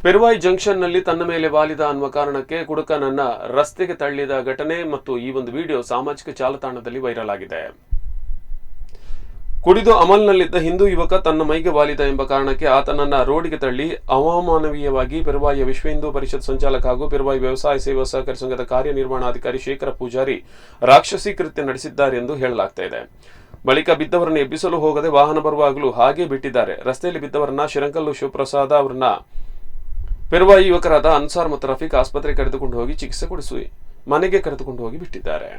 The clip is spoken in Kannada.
ಪೆರುವಾಯಿ ಜಂಕ್ಷನ್ನಲ್ಲಿ ತನ್ನ ಮೇಲೆ ವಾಲಿದ ಅನ್ನುವ ಕಾರಣಕ್ಕೆ ಕುಡುಕನನ್ನ ರಸ್ತೆಗೆ ತಳ್ಳಿದ ಘಟನೆ ಮತ್ತು ಈ ಒಂದು ವಿಡಿಯೋ ಸಾಮಾಜಿಕ ಜಾಲತಾಣದಲ್ಲಿ ವೈರಲ್ ಆಗಿದೆ. ಕುಡಿದು ಅಮಲ್ನಲ್ಲಿದ್ದ ಹಿಂದೂ ಯುವಕ ತನ್ನ ಮೈಗೆ ವಾಲಿದ ಎಂಬ ಕಾರಣಕ್ಕೆ ಆತನನ್ನ ರೋಡಿಗೆ ತಳ್ಳಿ ಅಮಾನವೀಯವಾಗಿ ಪೆರುವಾಯಿಯ ವಿಶ್ವ ಹಿಂದೂ ಪರಿಷತ್ ಸಂಚಾಲಕ ಹಾಗೂ ಪೆರುವಾಯಿ ವ್ಯವಸಾಯ ಸೇವಾ ಸಹಕಾರಿ ಸಂಘದ ಕಾರ್ಯನಿರ್ವಹಣಾಧಿಕಾರಿ ಶೇಖರ ಪೂಜಾರಿ ರಾಕ್ಷಸಿ ಕೃತ್ಯ ನಡೆಸಿದ್ದಾರೆ ಎಂದು ಹೇಳಲಾಗ್ತಾ ಇದೆ. ಬಳಿಕ ಬಿದ್ದವರನ್ನು ಎಬ್ಬಿಸಲು ಹೋಗದೆ ವಾಹನ ಬರುವಾಗಲೂ ಹಾಗೆ ಬಿಟ್ಟಿದ್ದಾರೆ. ರಸ್ತೆಯಲ್ಲಿ ಬಿದ್ದವರನ್ನ ಶಿರಂಕಲ್ಲು ಶಿವಪ್ರಸಾದ ಅವರನ್ನ ಪೆರುವಾಯಿ ಯುವಕರಾದ ಅನ್ಸಾರ್ ಮತ್ತು ರಫೀಕ್ ಆಸ್ಪತ್ರೆಗೆ ಕರೆದುಕೊಂಡು ಹೋಗಿ ಚಿಕಿತ್ಸೆ ಕೊಡಿಸಿ ಮನೆಗೆ ಕರೆದುಕೊಂಡು ಹೋಗಿ ಬಿಟ್ಟಿದ್ದಾರೆ.